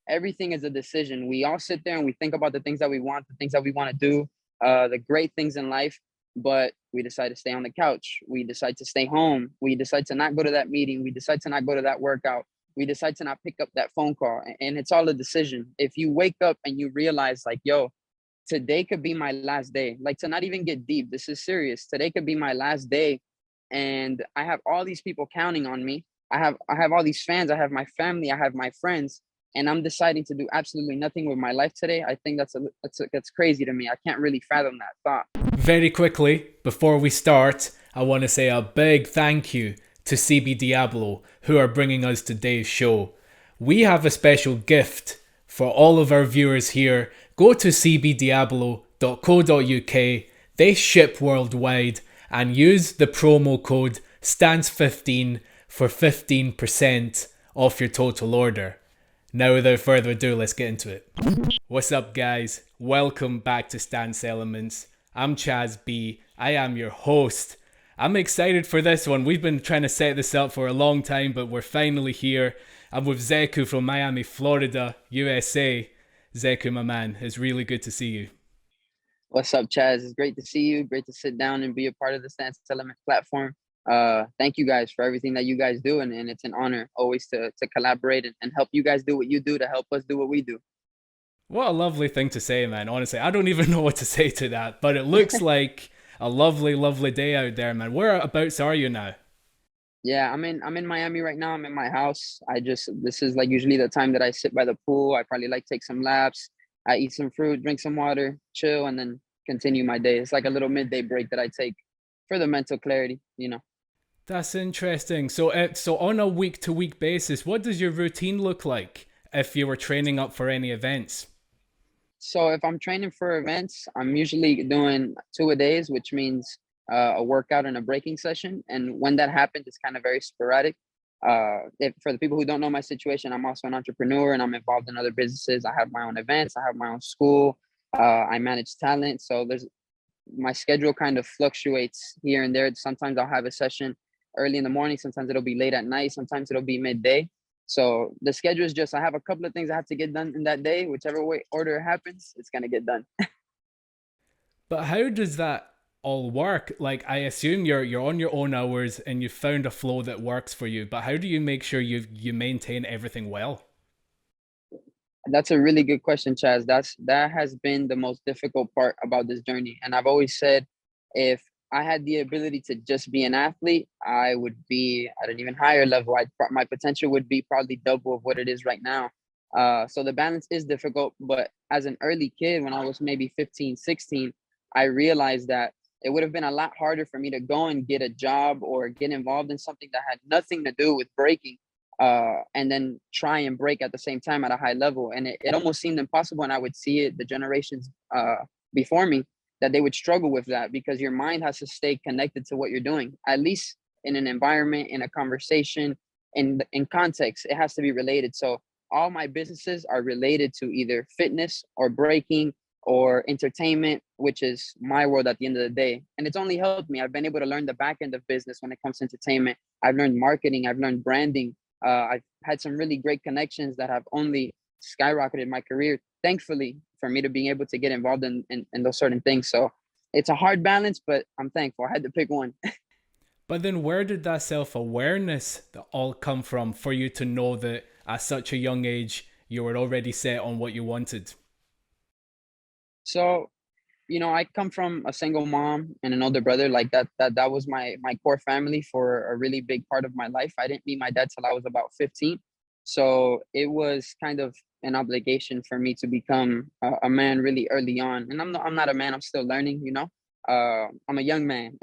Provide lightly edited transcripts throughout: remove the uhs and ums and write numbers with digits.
everything is a decision. We all sit there and we think about the things that we want, the things that we want to do, the great things in life, but we decide to stay on the couch. We decide to stay home. We decide to not go to that meeting. We decide to not go to that workout. We decide to not pick up that phone call. And it's all a decision. If you wake up and you realize like, yo, today could be my last day, like to not even get deep, this is serious. Today could be my last day. And I have all these people counting on me. I have all these fans. I have my family. I have my friends, and I'm deciding to do absolutely nothing with my life today. I think that's crazy to me. I can't really fathom that thought. Very quickly, before we start, I want to say a big thank you to CB Diablo, who are bringing us today's show. We have a special gift for all of our viewers here. Go to cbdiablo.co.uk. They ship worldwide, and use the promo code STANCE15 for 15% off your total order. Now, without further ado, let's get into it. What's up, guys? Welcome back to Stance Elements. I'm ChazB. I am your host. I'm excited for this one. We've been trying to set this up for a long time, but we're finally here. I'm with Zeku from Miami, Florida, USA. Zeku, my man, it's really good to see you. What's up, Chaz? It's great to see you. Great to sit down and be a part of the Stance Element platform. Thank you guys for everything that you guys do. And it's an honor always to collaborate and help you guys do what you do to help us do what we do. What a lovely thing to say, man. Honestly, I don't even know what to say to that, but it looks like a lovely, lovely day out there, man. Whereabouts are you now? Yeah, I'm in Miami right now. I'm in my house. This is like usually the time that I sit by the pool. I probably like take some laps. I eat some fruit, drink some water, chill, and then continue my day. It's like a little midday break that I take for the mental clarity, you know. That's interesting. So on a week-to-week basis, what does your routine look like if you were training up for any events? So if I'm training for events, I'm usually doing 2 a days, which means a workout and a breaking session. And when that happens, it's kind of very sporadic. If for the people who don't know my situation, I'm also an entrepreneur and I'm involved in other businesses. I have my own events. I have my own school. I manage talent. So my schedule kind of fluctuates here and there. Sometimes I'll have a session early in the morning. Sometimes it'll be late at night. Sometimes it'll be midday. So the schedule is just, I have a couple of things I have to get done in that day. Whichever way order it happens, it's going to get done. But how does that all work? Like, I assume you're on your own hours and you've found a flow that works for you, but how do you make sure you maintain everything well? That's a really good question, Chaz. That has been the most difficult part about this journey. And I've always said, if I had the ability to just be an athlete, I would be at an even higher level. My potential would be probably double of what it is right now. So the balance is difficult. But as an early kid, when I was maybe 15, 16, I realized that it would have been a lot harder for me to go and get a job or get involved in something that had nothing to do with breaking, and then try and break at the same time at a high level. And it almost seemed impossible. And I would see it, the generations before me, that they would struggle with that because your mind has to stay connected to what you're doing, at least in an environment, in a conversation, in context, it has to be related. So all my businesses are related to either fitness or breaking or entertainment, which is my world at the end of the day. And it's only helped me. I've been able to learn the back end of business when it comes to entertainment. I've learned marketing. I've learned branding. I've had some really great connections that have only skyrocketed my career, thankfully, for me to being able to get involved in those certain things. So it's a hard balance, but I'm thankful. I had to pick one. But then where did that self-awareness all come from for you to know that at such a young age, you were already set on what you wanted? So, I come from a single mom and an older brother. Like that was my core family for a really big part of my life. I didn't meet my dad till I was about 15. So it was kind of an obligation for me to become a man really early on. And I'm not a man, I'm still learning, I'm a young man.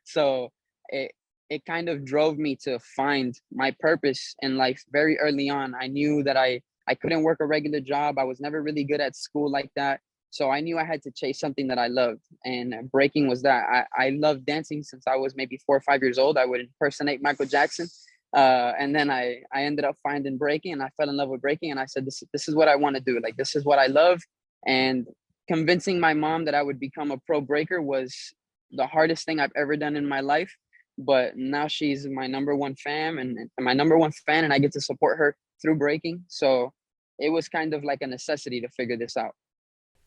So it it kind of drove me to find my purpose in life very early on. I knew that I couldn't work a regular job. I was never really good at school like that. So I knew I had to chase something that I loved, and breaking was that. I loved dancing since I was maybe 4 or 5 years old. I would impersonate Michael Jackson. And then I ended up finding breaking, and I fell in love with breaking. And I said, this is what I want to do. Like, this is what I love. And convincing my mom that I would become a pro breaker was the hardest thing I've ever done in my life. But now she's my number one fan, and my number one fan, and I get to support her through breaking. So it was kind of like a necessity to figure this out.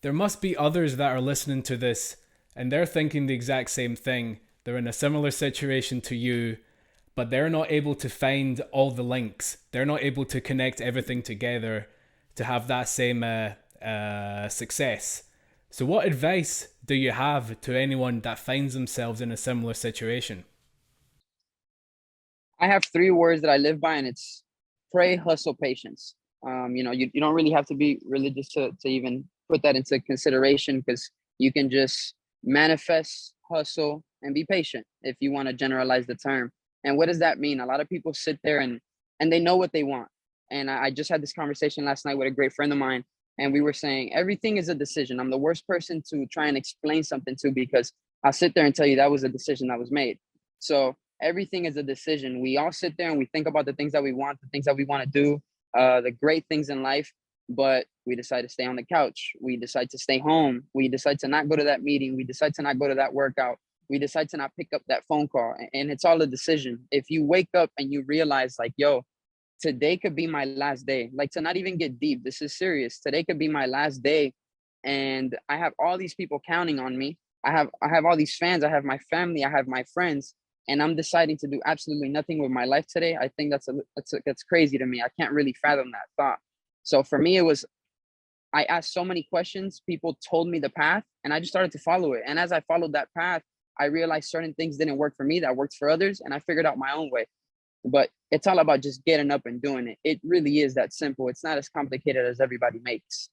There must be others that are listening to this and they're thinking the exact same thing. They're in a similar situation to you, but they're not able to find all the links. They're not able to connect everything together to have that same success. So, what advice do you have to anyone that finds themselves in a similar situation? I have three words that I live by, and it's pray, hustle, patience. You don't really have to be religious to even put that into consideration, because you can just manifest, hustle, and be patient if you want to generalize the term. And what does that mean? A lot of people sit there and they know what they want. And I just had this conversation last night with a great friend of mine, and we were saying everything is a decision. I'm the worst person to try and explain something to, because I'll sit there and tell you that was a decision that was made. So everything is a decision. We all sit there and we think about the things that we want, the things that we want to do, the great things in life, but we decide to stay on the couch. We decide to stay home. We decide to not go to that meeting. We decide to not go to that workout. We decide to not pick up that phone call. And it's all a decision. If you wake up and you realize, like, yo, today could be my last day, like, to not even get deep, this is serious. Today could be my last day. And I have all these people counting on me. I have all these fans. I have my family. I have my friends, and I'm deciding to do absolutely nothing with my life today. I think that's crazy to me. I can't really fathom that thought. So for me, it was, I asked so many questions. People told me the path, and I just started to follow it. And as I followed that path, I realized certain things didn't work for me that worked for others, and I figured out my own way. But it's all about just getting up and doing it. It really is that simple. It's not as complicated as everybody makes.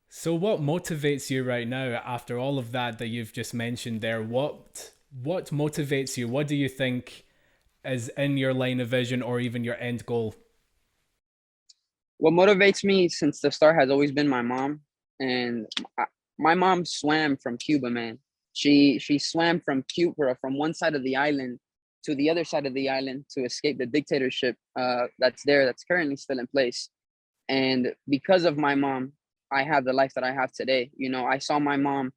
So, what motivates you right now after all of that you've just mentioned there? What motivates you? What do you think is in your line of vision or even your end goal? What motivates me since the start has always been my mom. And my mom swam from Cuba, man. She swam from Cuba, from one side of the island to the other side of the island, to escape the dictatorship that's currently still in place. And because of my mom, I have the life that I have today. I saw my mom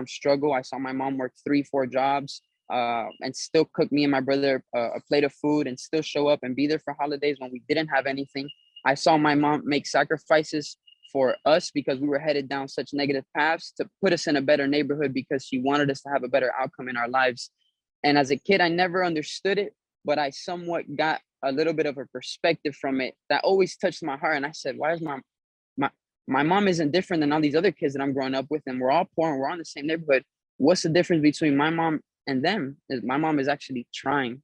struggle. I saw my mom work 3 4 jobs, and still cook me and my brother a plate of food, and still show up and be there for holidays when we didn't have anything. I saw my mom make sacrifices for us because we were headed down such negative paths, to put us in a better neighborhood because she wanted us to have a better outcome in our lives. And as a kid, I never understood it, but I somewhat got a little bit of a perspective from it that always touched my heart. And I said, why is my my mom isn't different than all these other kids that I'm growing up with, and we're all poor and we're all in the same neighborhood. What's the difference between my mom and them? Is my mom is actually trying.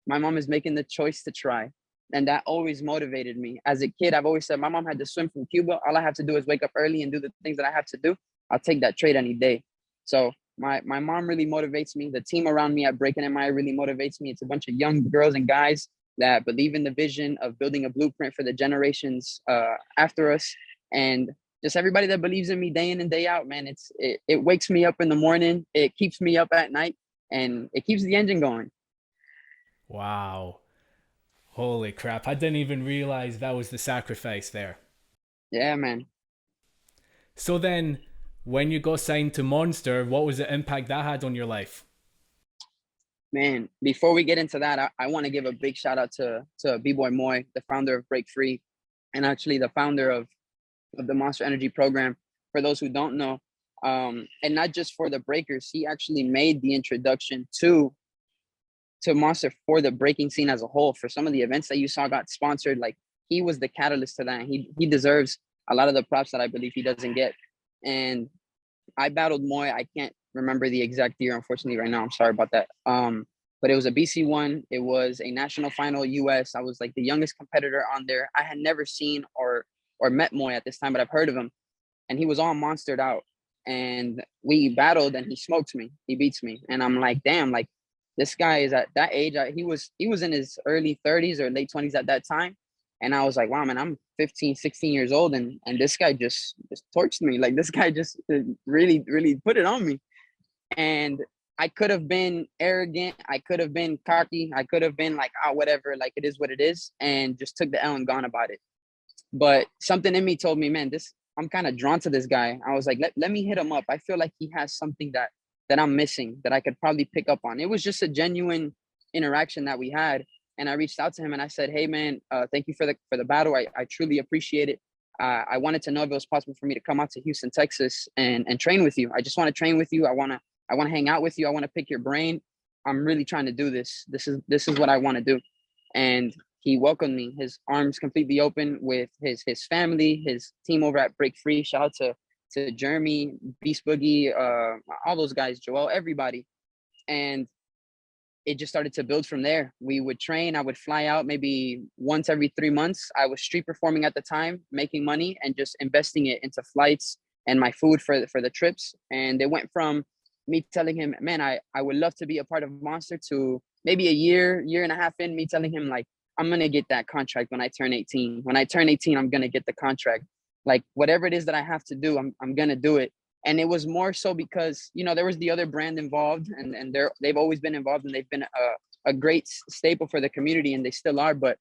My mom is making the choice to try. And that always motivated me. As a kid, I've always said my mom had to swim from Cuba. All I have to do is wake up early and do the things that I have to do. I'll take that trade any day. So my mom really motivates me. The team around me at Breaking MI really motivates me. It's a bunch of young girls and guys that believe in the vision of building a blueprint for the generations after us. And just everybody that believes in me day in and day out, man. It wakes me up in the morning. It keeps me up at night, and it keeps the engine going. Wow. Holy crap. I didn't even realize that was the sacrifice there. Yeah, man. So then, when you got signed to Monster, what was the impact that had on your life? Man, before we get into that, I want to give a big shout out to Bboy Moy, the founder of Break Free, and actually the founder of the Monster Energy program. For those who don't know, and not just for the breakers, he actually made the introduction to Monster for the breaking scene as a whole. For some of the events that you saw got sponsored, like, he was the catalyst to that. And he deserves a lot of the props that I believe he doesn't get. And I battled Moy. I can't remember the exact year, unfortunately, right now. I'm sorry about that. But it was a BC one. It was a national final US. I was like the youngest competitor on there. I had never seen or met Moy at this time, but I've heard of him. And he was all monstered out. And we battled, and he smoked me. He beats me. And I'm like, damn, like, this guy is at that age. He was in his early 30s or late 20s at that time. And I was like, wow, man, I'm 15, 16 years old, and this guy just torched me. Like, this guy just really, really put it on me. And I could have been arrogant. I could have been cocky. I could have been like, oh, whatever, like, it is what it is, and just took the L and gone about it. But something in me told me, man, this I'm kind of drawn to this guy. I was like, let me hit him up. I feel like he has something that I'm missing, that I could probably pick up on. It was just a genuine interaction that we had. and I reached out to him and I said, "Hey man, thank you for the battle. I truly appreciate it. I wanted to know if it was possible for me to come out to Houston, Texas, and train with you. I just want to train with you. I want to hang out with you. I want to pick your brain. I'm really trying to do this. This is what I want to do." And he welcomed me, his arms completely open, with his family, his team over at Break Free. Shout out to Jeremy, Beast Boogie, all those guys, Joel, everybody. And it just started to build from there. We would train. I would fly out maybe once every 3 months. I was street performing at the time, making money and just investing it into flights and my food for the trips. And it went from me telling him, "Man, I would love to be a part of Monster," to maybe a year and a half in, me telling him, like, "I'm going to get that contract when I turn 18. When I turn 18, I'm going to get the contract. Like, whatever it is that I have to do, I'm going to do it." And it was more so because, there was the other brand involved, and they've always been involved, and they've been a great staple for the community, and they still are. But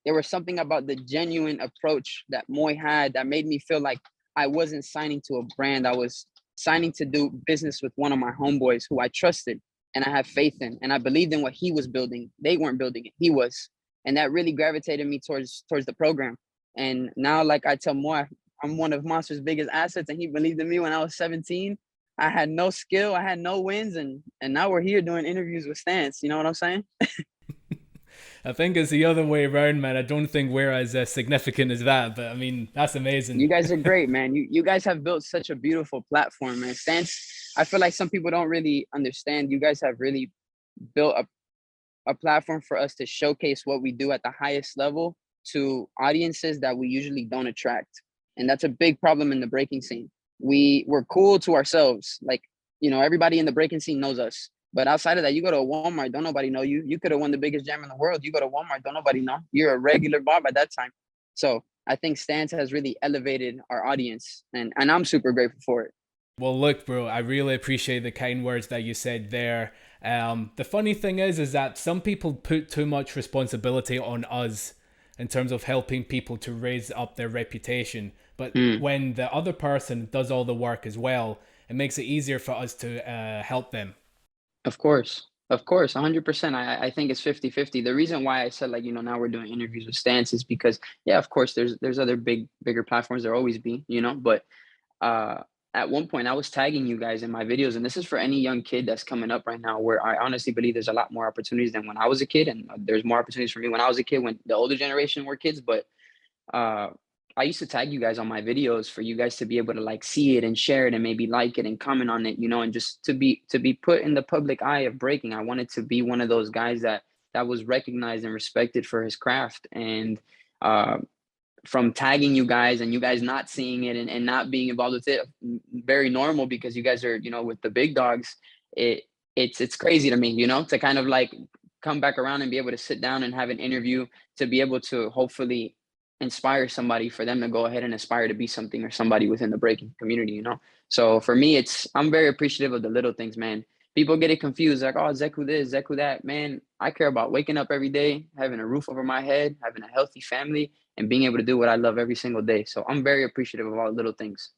there was something about the genuine approach that Moy had that made me feel like I wasn't signing to a brand. I was signing to do business with one of my homeboys who I trusted and I have faith in, and I believed in what he was building. They weren't building it, he was. And that really gravitated me towards the program. And now, like I tell Moy, I'm one of Monster's biggest assets, and he believed in me when I was 17. I had no skill, I had no wins, and now we're here doing interviews with Stance. You know what I'm saying? I think it's the other way around, man. I don't think we're as significant as that, but I mean, that's amazing. You guys are great, man. You guys have built such a beautiful platform, man. Stance, I feel like some people don't really understand. You guys have really built a platform for us to showcase what we do at the highest level to audiences that we usually don't attract. And that's a big problem in the breaking scene. We're cool to ourselves. Like, everybody in the breaking scene knows us. But outside of that, you go to a Walmart, don't nobody know you. You could have won the biggest jam in the world. You go to Walmart, don't nobody know. You're a regular Bob at that time. So I think Stance has really elevated our audience, and I'm super grateful for it. Well, look, bro, I really appreciate the kind words that you said there. The funny thing is that some people put too much responsibility on us in terms of helping people to raise up their reputation. But when the other person does all the work as well, it makes it easier for us to help them. Of course. 100%. I think it's 50-50. The reason why I said, like, now we're doing interviews with Stance is because, yeah, of course, there's other bigger platforms. There always be, but at one point I was tagging you guys in my videos, and this is for any young kid that's coming up right now, where I honestly believe there's a lot more opportunities than when I was a kid, and there's more opportunities for me when I was a kid, when the older generation were kids. But I used to tag you guys on my videos for you guys to be able to, like, see it and share it and maybe like it and comment on it, and just to be put in the public eye of breaking. I wanted to be one of those guys that was recognized and respected for his craft. And from tagging you guys and you guys not seeing it and not being involved with it, very normal, because you guys are, with the big dogs. It's crazy to me, to kind of like come back around and be able to sit down and have an interview, to be able to hopefully inspire somebody, for them to go ahead and aspire to be something or somebody within the breaking community. So for me, I'm very appreciative of the little things, man. People get it confused, like, oh, Zeku this, Zeku that. Man, I care about waking up every day, having a roof over my head, having a healthy family, and being able to do what I love every single day. So I'm very appreciative of all the little things.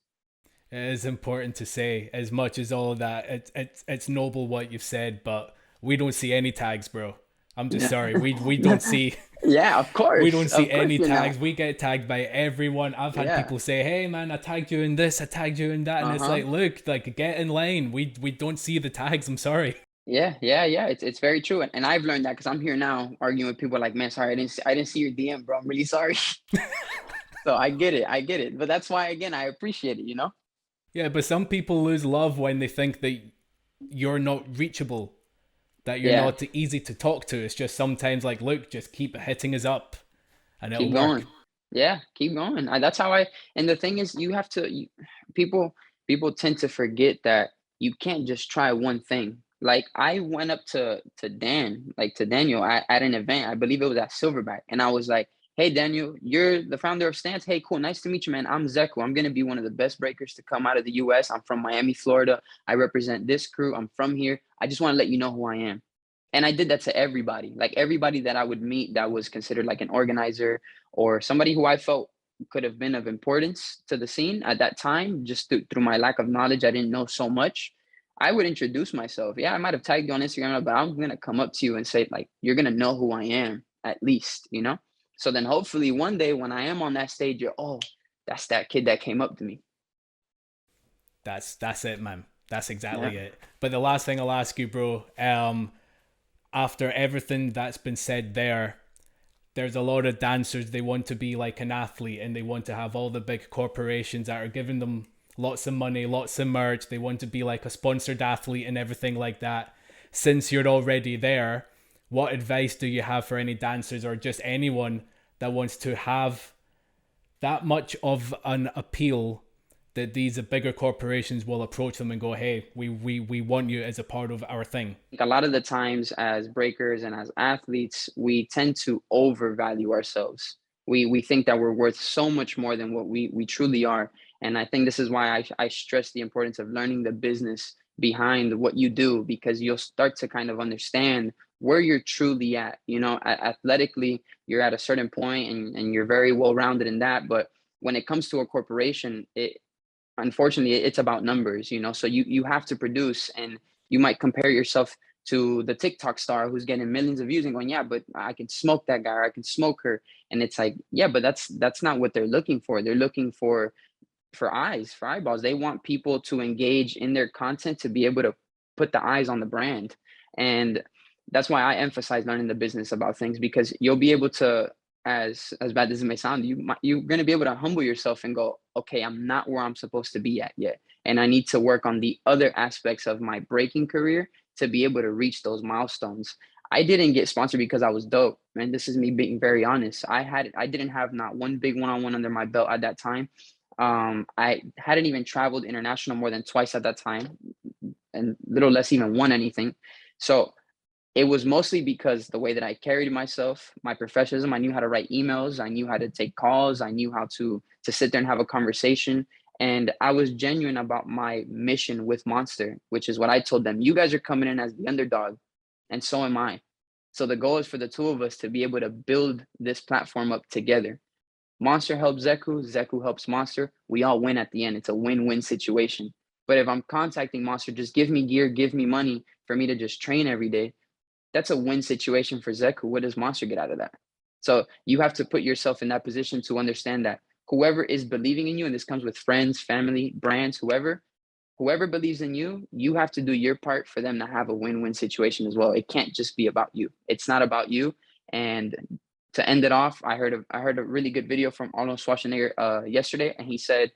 It is important to say, as much as all of that, it's noble what you've said, but we don't see any tags, bro. I'm just sorry. We don't see. Yeah, of course. We don't see any tags. Know. We get tagged by everyone. I've had people say, "Hey man, I tagged you in this, I tagged you in that," and it's like, look, like, get in line. We don't see the tags. I'm sorry. Yeah. It's very true, and I've learned that, because I'm here now arguing with people like, "Man, sorry, I didn't see your DM, bro. I'm really sorry." So I get it. But that's why, again, I appreciate it. Yeah, but some people lose love when they think that you're not reachable, that you're not easy to talk to. It's just sometimes like, look, just keep hitting us up and it'll work. Yeah, keep going. That's how and the thing is, you have to, people tend to forget that you can't just try one thing. Like, I went up to Daniel at an event, I believe it was at Silverback. And I was like, "Hey, Daniel, you're the founder of Stance. Hey, cool. Nice to meet you, man. I'm Zeku. I'm going to be one of the best breakers to come out of the US. I'm from Miami, Florida. I represent this crew. I'm from here. I just want to let you know who I am." And I did that to everybody, like everybody that I would meet that was considered like an organizer or somebody who I felt could have been of importance to the scene at that time. Just through my lack of knowledge, I didn't know so much. I would introduce myself. Yeah, I might have tagged you on Instagram, but I'm gonna come up to you and say, like, you're gonna know who I am at least, you know? So then hopefully one day when I am on that stage, you're, oh, that's that kid that came up to me. That's it, man. That's Yeah. exactly it. But the last thing I'll ask you, bro, after everything that's been said there, there's a lot of dancers, they want to be like an athlete and they want to have all the big corporations that are giving them lots of money, lots of merch. They want to be like a sponsored athlete and everything like that. Since you're already there, what advice do you have for any dancers or just anyone that wants to have that much of an appeal that these bigger corporations will approach them and go, hey, we want you as a part of our thing? A lot of the times as breakers and as athletes, we tend to overvalue ourselves. We think that we're worth so much more than what we truly are. And I think this is why I stress the importance of learning the business behind what you do, because you'll start to kind of understand where you're truly at. You know, athletically, you're at a certain point and you're very well rounded in that. But when it comes to a corporation, it unfortunately it's about numbers, you know. So you have to produce, and you might compare yourself to the TikTok star who's getting millions of views and going, yeah, but I can smoke that guy or I can smoke her. And it's like, yeah, but that's not what they're looking for. They're looking for eyes, for eyeballs. They want people to engage in their content to be able to put the eyes on the brand. And that's why I emphasize learning the business about things, because you'll be able to, as bad as it may sound, you're going to be able to humble yourself and go, okay, I'm not where I'm supposed to be at yet, and I need to work on the other aspects of my breaking career to be able to reach those milestones. I didn't get sponsored because I was dope, man. This is me being very honest. I didn't have not one big one-on-one under my belt at that time. I hadn't even traveled international more than twice at that time, and little less even won anything. So it was mostly because the way that I carried myself, my professionalism. I knew how to write emails. I knew how to take calls. I knew how to sit there and have a conversation. And I was genuine about my mission with Monster, which is what I told them. You guys are coming in as the underdog, and so am I. So the goal is for the two of us to be able to build this platform up together. Monster helps Zeku, Zeku helps Monster. We all win at the end. It's a win-win situation. But if I'm contacting Monster, just give me gear, give me money for me to just train every day, that's a win situation for Zeku. What does Monster get out of that? So you have to put yourself in that position to understand that whoever is believing in you, and this comes with friends, family, brands, whoever believes in you, you have to do your part for them to have a win-win situation as well. It can't just be about you. It's not about you. And to end it off, I heard a really good video from Arnold Schwarzenegger yesterday, and he said,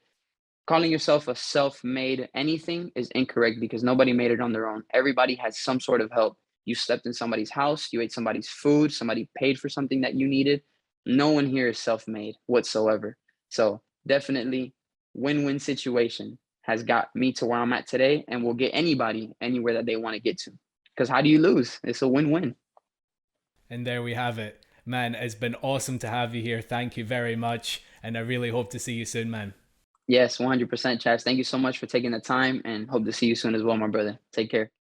calling yourself a self-made anything is incorrect, because nobody made it on their own. Everybody has some sort of help. You slept in somebody's house, you ate somebody's food, somebody paid for something that you needed. No one here is self-made whatsoever. So definitely win-win situation has got me to where I'm at today, and will get anybody anywhere that they want to get to. Because how do you lose? It's a win-win. And there we have it. Man, it's been awesome to have you here. Thank you very much. And I really hope to see you soon, man. Yes, 100%, Chaz. Thank you so much for taking the time, and hope to see you soon as well, my brother. Take care.